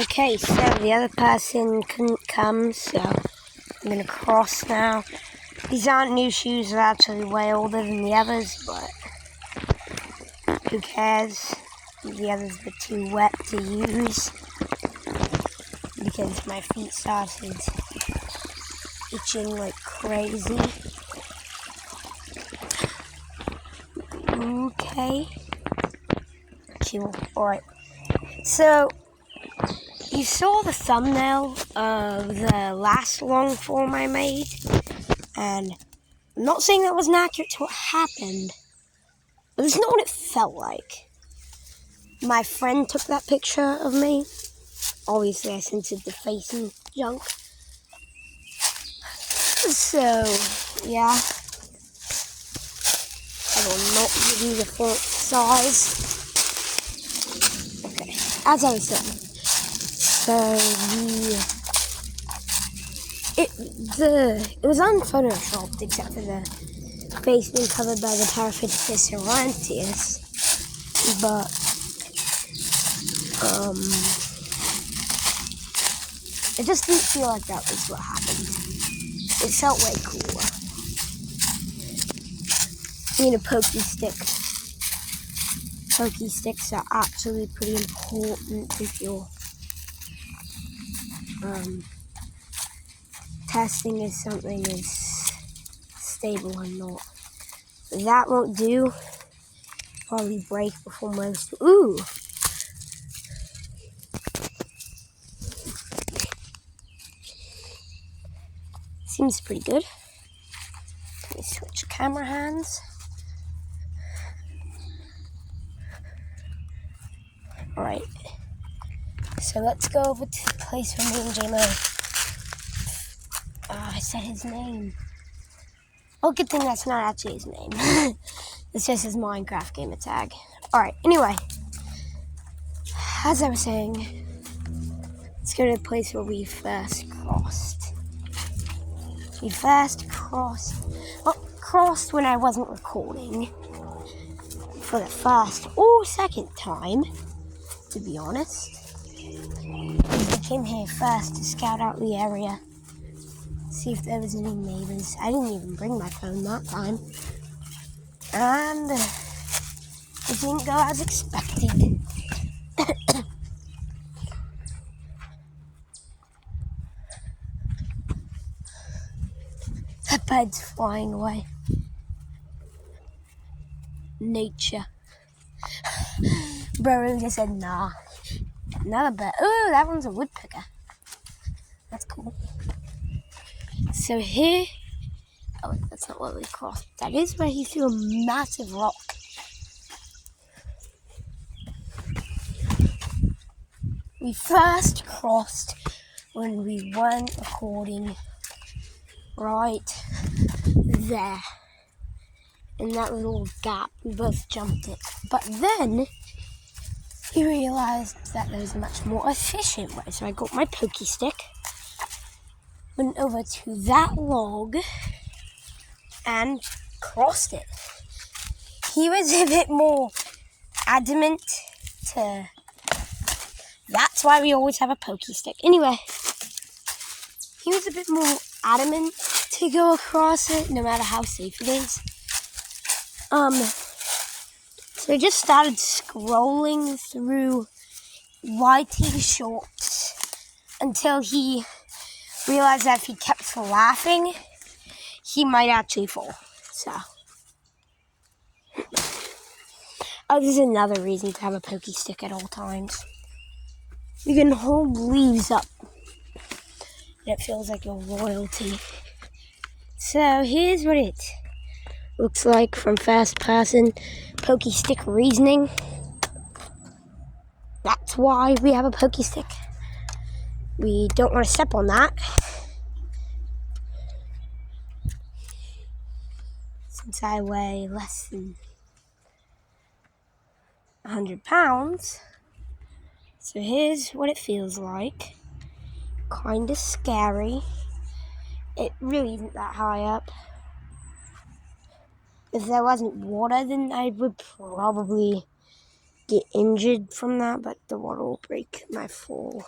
Okay, so the other person couldn't come, so I'm going to cross now. These aren't new shoes, they're actually way older than the others, but who cares? The others were too wet to use because my feet started itching like crazy. Okay. Cool. Alright. So, you saw the thumbnail of the last long form I made, and I'm not saying that wasn't accurate to what happened, but it's not what it felt like. My friend took that picture of me. Obviously, I censored the face and junk. So, yeah. I will not give you the font size. Okay, as I was saying. So, it was unphotoshopped except for the face being covered by the Paraphylacus aurantius, but it just didn't feel like that was what happened. It felt way cooler. Being a pokey stick. Pokey sticks are actually pretty important if you're testing if something is stable or not. That won't do. Probably break before most. Ooh! Seems pretty good. Let me switch camera hands. Alright. So let's go over to the place where me and J-Mo. I said his name. Oh, good thing that's not actually his name. It's just his Minecraft gamer tag. Alright, anyway. As I was saying, let's go to the place where we first crossed. We first crossed. Well, crossed when I wasn't recording. For the first or second time, to be honest. I came here first to scout out the area. See if there was any neighbors. I didn't even bring my phone that time. And it didn't go as expected. That bird's flying away. Nature. Bro really just said, nah. Another bird. Ooh, that one's a woodpecker. That's cool. So here... Oh, that's not where we crossed. That is where he threw a massive rock. We first crossed when we weren't recording right there. In that little gap, we both jumped it. But then, he realized that there was a much more efficient way. So I got my pokey stick, went over to that log, and crossed it. He was a bit more adamant to... That's why we always have a pokey stick. Anyway, he was a bit more adamant to go across it, no matter how safe it is. So I just started scrolling through YT shorts until he realized that if he kept laughing, he might actually fall. So, this is another reason to have a pokey stick at all times. You can hold leaves up, and it feels like a royalty. So here's what it looks like from first person pokey stick reasoning. That's why we have a pokey stick. We don't want to step on that. Since I weigh less than 100 pounds. So here's what it feels like. Kinda scary. It really isn't that high up. If there wasn't water, then I would probably get injured from that, but the water will break my fall.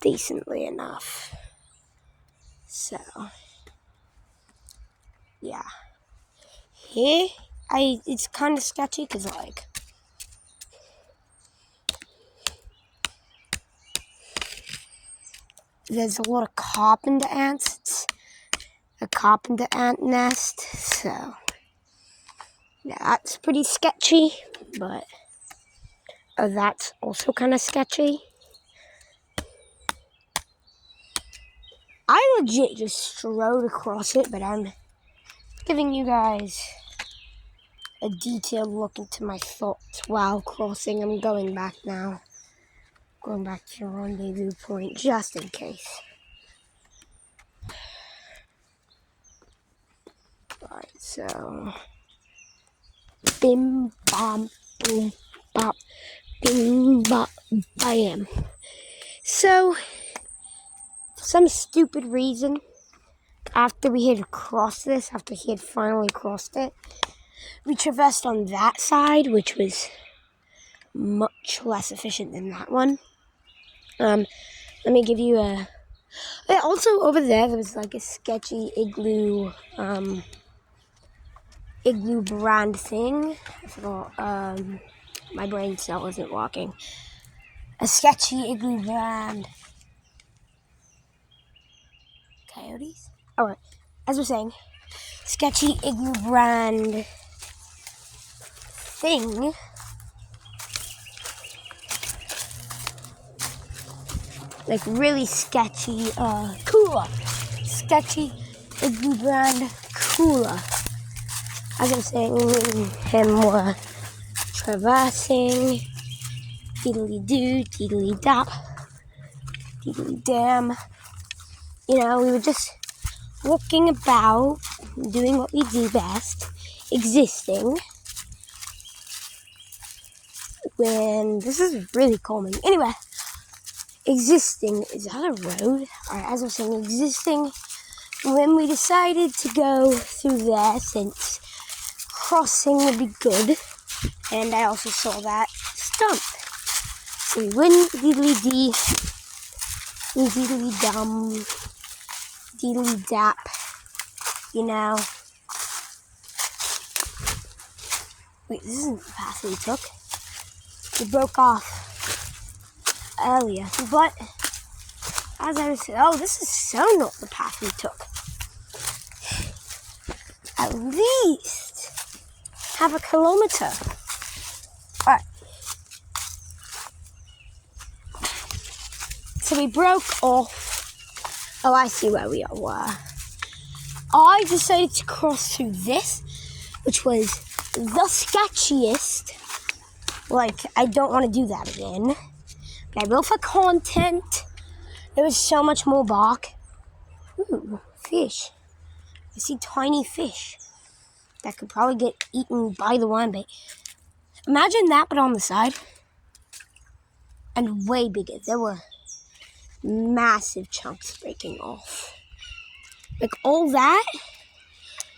decently enough. So, yeah. Here, it's kind of sketchy because, like, there's a lot of carpenter ants. It's a carpenter ant nest, so yeah, that's pretty sketchy, but that's also kind of sketchy. I legit just strode across it, but I'm giving you guys a detailed look into my thoughts while crossing. I'm going back now. Going back to the rendezvous point just in case. Alright, so bim bam boom bop bim bop bam. So for some stupid reason, after he had finally crossed it, we traversed on that side, which was much less efficient than that one. Let me give you a... Also, over there was like a sketchy igloo brand thing. I forgot. My brain cell isn't working. A sketchy igloo brand. Coyotes? Alright, as we're saying, sketchy igloo brand thing. Like really sketchy, cooler. Sketchy igloo brand cooler. As I'm saying, me and him were traversing. Diddly doo, diddly dop, diddly damn. You know, we were just walking about, doing what we do best, existing. When this is really calming. Anyway, existing, is that a road? Alright, as I was saying, existing, when we decided to go through there, since crossing would be good, and I also saw that stump. So we went diddly dee, diddly dum, diddly dap, you know. Wait, this isn't the path we took. We broke off earlier, but as I was saying, oh, this is so not the path we took. At least have a kilometer. Alright. So we broke off. Oh, I see where we were. I decided to cross through this, which was the sketchiest. Like, I don't want to do that again. But I will for content. There was so much more bark. Ooh, fish. I see tiny fish that could probably get eaten by the worm bait. Imagine that, but on the side. And way bigger. There were massive chunks breaking off. Like all that,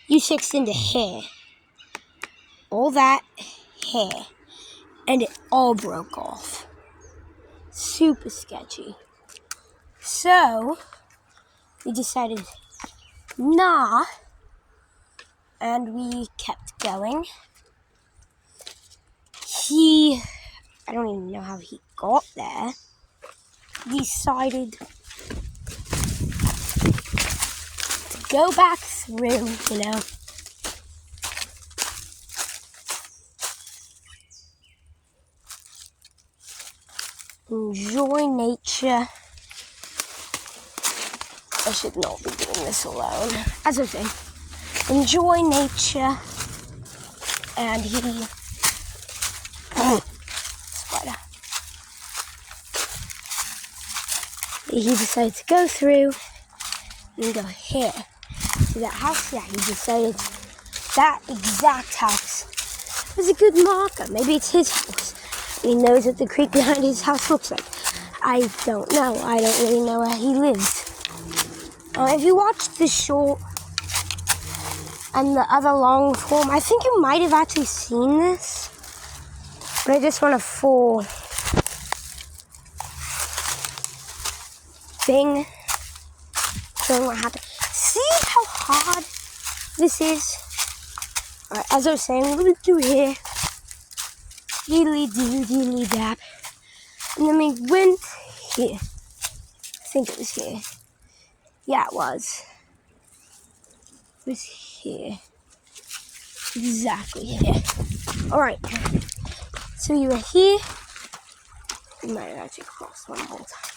you fixed into hair. All that hair. And it all broke off. Super sketchy. So, we decided, nah. And we kept going. I don't even know how he got there. Decided to go back through, you know. Enjoy nature. I should not be doing this alone. As I was saying, enjoy nature. And he... spider. He decided to go through and go here. See that house? Yeah, he decided that exact house was a good marker. Maybe it's his house. He knows what the creek behind his house looks like. I don't know. I don't really know where he lives. If you watch the short and the other long form, I think you might have actually seen this. But I just want to thing showing what happened. See how hard this is? Alright, as I was saying, we're going to do here. Deedly dap. And then we went here. I think it was here. Yeah, it was. It was here. Exactly here. Alright. So you were here. You might have actually crossed one more time.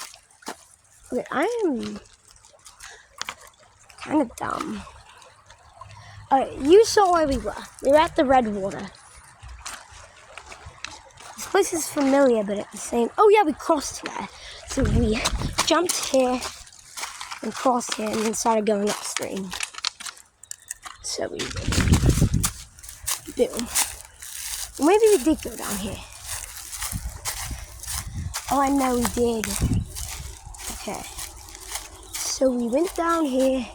Okay, I am kind of dumb. Alright, you saw where we were. We were at the red water. This place is familiar, but at the same... Oh yeah, we crossed there. So we jumped here and crossed here and then started going upstream. So we boom. Maybe we did go down here. Oh, I know we did. Okay. So we went down here.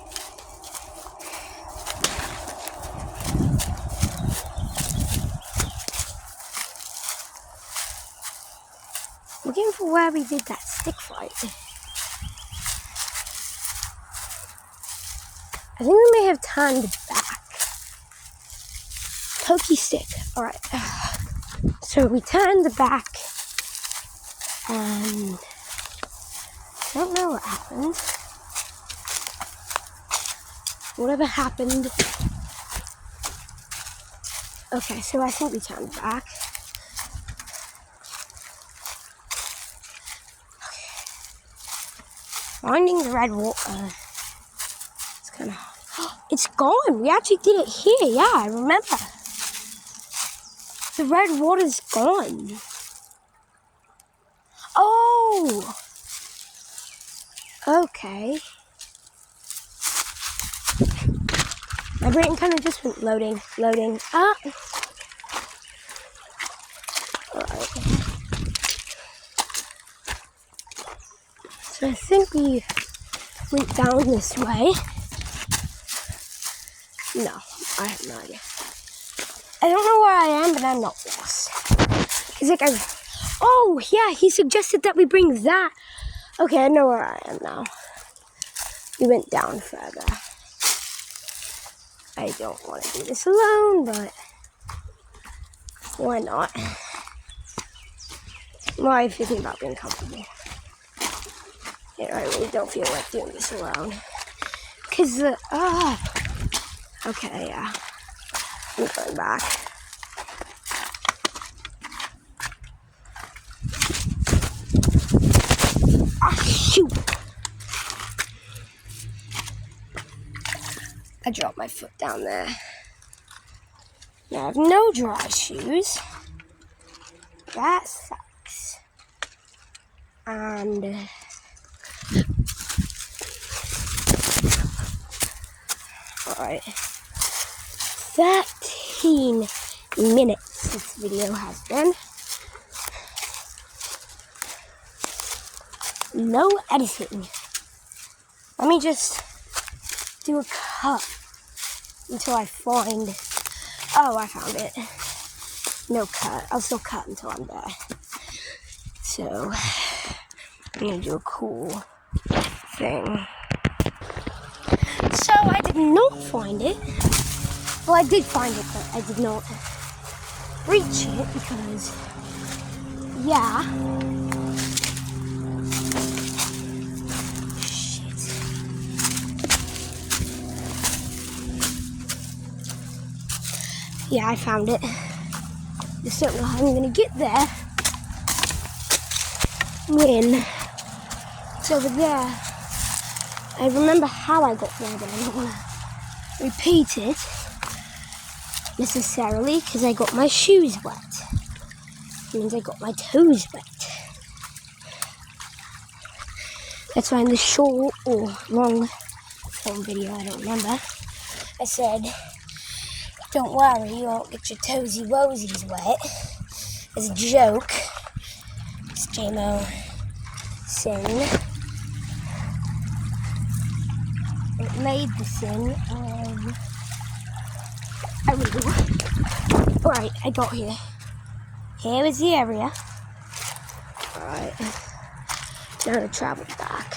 Looking for where we did that stick fight. I think we may have turned back. Pokey stick. Alright. So we turned back. And I don't know what happened. Whatever happened. Okay, so I think we turned back. Finding the red water. It's kind of... It's gone. We actually did it here. Yeah, I remember. The red water's gone. Oh! Okay. My brain kind of just went loading. Ah! Alright. So I think we went down this way. No, I have no idea. I don't know where I am, but I'm not lost. It's like oh, yeah, he suggested that we bring that. Okay, I know where I am now. We went down further. I don't want to do this alone, but why not? Why are you thinking about being comfortable? Yeah, I really don't feel like doing this alone. Because okay, yeah. I'm going back. Ah, shoot! I dropped my foot down there. Now I have no dry shoes. That sucks. And alright. 13 minutes this video has been. No editing. Let me just do a cut until I find... Oh, I found it. No cut. I'll still cut until I'm there. So, I'm gonna do a cool thing. So, I did not find it. Well, I did find it, but I did not reach it because, yeah. Shit. Yeah, I found it. Just don't know how I'm gonna get there when it's over there. I remember how I got there, but I don't want to repeat it necessarily because I got my shoes wet. It means I got my toes wet. That's why in the short or long form video, I don't remember, I said, don't worry, you won't get your toesy woesies wet. As a joke. It's JMO sin. It made the sin of... I will. Alright, I got here. Here is the area. Alright. Now to travel back.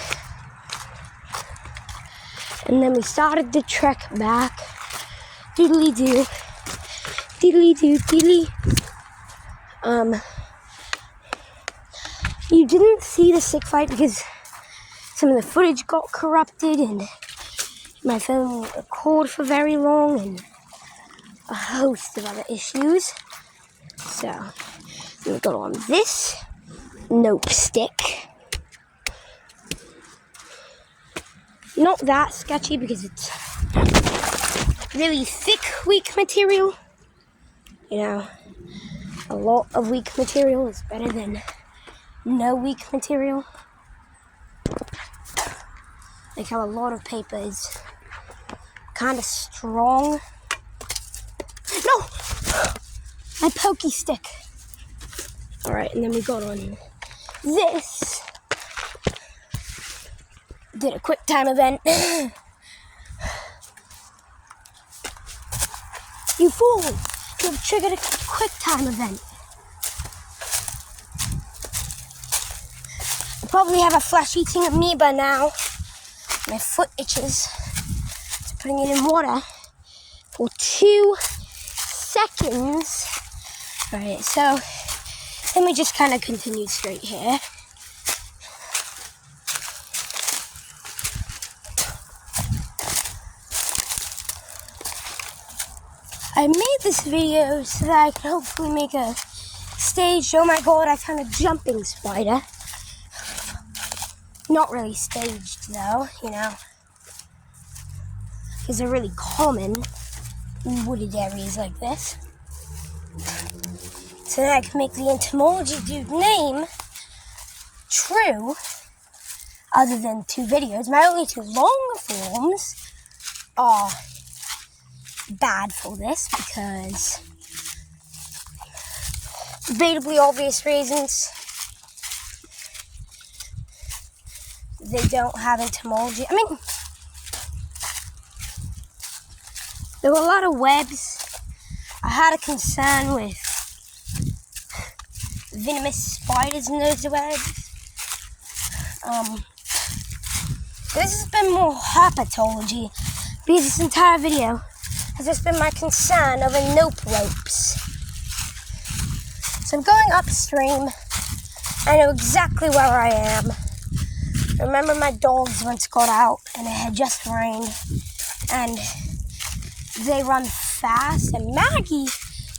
And then we started the trek back. Doodly-doo. Doodly-doo, doodly. You didn't see the stick fight because some of the footage got corrupted and my phone won't record for very long and a host of other issues. So, we got on this nope stick. Not that sketchy because it's really thick, weak material. You know, a lot of weak material is better than no weak material. Like how a lot of paper is kind of strong. No! My pokey stick. Alright, and then we got on this. Did a quick time event. You fool! You have triggered a quick time event. I probably have a flesh-eating amoeba now. My foot itches. So putting it in water for 2 seconds. Alright, so then we just kind of continued straight here. I made this video so that I could hopefully make a staged, oh my god, I found a jumping spider. Not really staged though, you know, because they're really common in wooded areas like this. So that I can make the entomology dude name true, other than 2 videos. My only 2 long forms are bad for this because debatably obvious reasons. They don't have entomology. I mean, there were a lot of webs. I had a concern with venomous spiders in those webs. This has been more herpetology because this entire video has just been my concern over nope ropes. So I'm going upstream. I know exactly where I am. I remember my dogs once got out and it had just rained and they run fast and Maggie,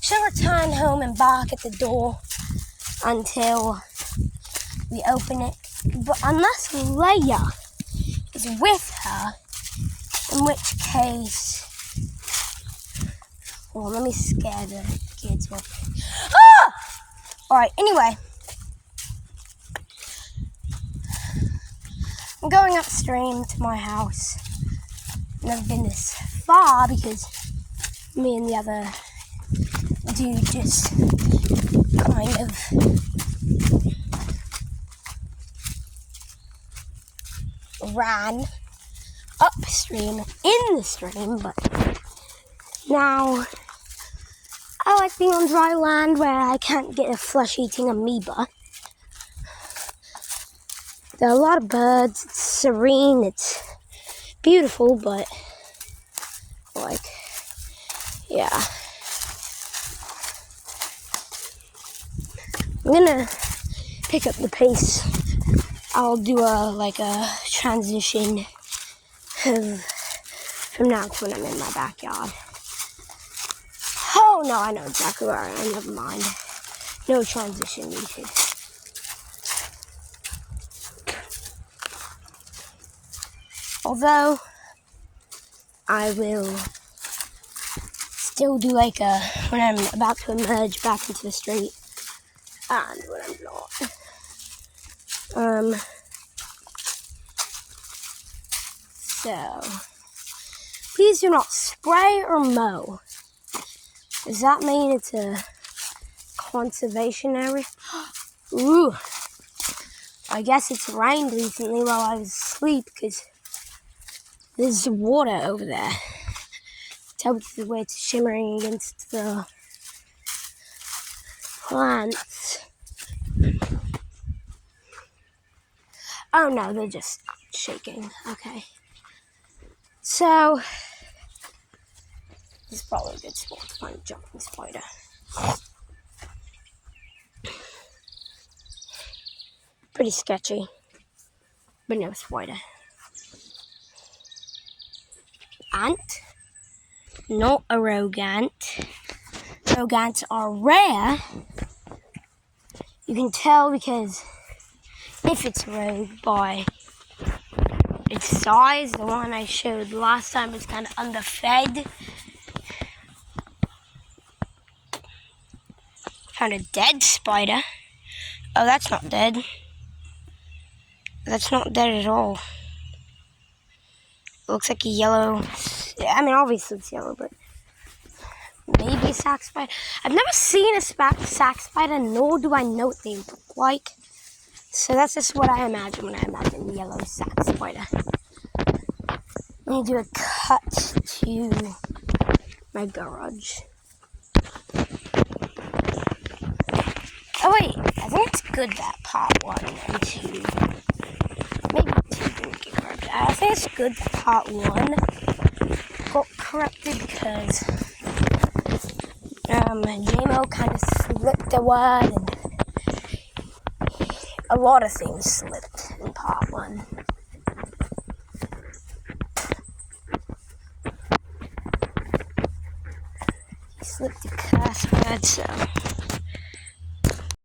she'll return home and bark at the door until we open it. But unless Leia is with her, in which case, well, let me scare the kids off. Ah! Alright, anyway. I'm going upstream to my house. Never been this far because me and the other dude just kind of ran upstream in the stream, but now I like being on dry land where I can't get a flesh-eating amoeba. There are a lot of birds, it's serene, it's beautiful, but like, yeah. I'm gonna pick up the pace. I'll do a transition from now to when I'm in my backyard. Oh no, I know exactly where I am, never mind. No transition needed. Although, I will still do when I'm about to emerge back into the street, and when I'm not. So, please do not spray or mow. Does that mean it's a conservation area? Ooh, I guess it's rained recently while I was asleep because there's water over there. Tell me the way it's shimmering against the plants. Oh no, they're just shaking. Okay. So, this is probably a good spot to find a jumping spider. Pretty sketchy, but no spider. Ant, not a rogue ant. Rogue ants are rare. You can tell because if it's rogue by its size. The one I showed last time was kind of underfed. Found a dead spider. Oh, that's not dead. That's not dead at all. It looks like a yellow. I mean, obviously it's yellow, but maybe a sac spider. I've never seen a sac spider, nor do I know what they look like. So that's just what I imagine when I imagine yellow sac spider. I'm going to do a cut to my garage. Oh wait, I think it's good that part 1 and 2, maybe 2 didn't get corrupted. I think it's good that part 1 got corrupted because JMO kind of slipped a word and a lot of things slipped in part 1. He slipped a curse word, so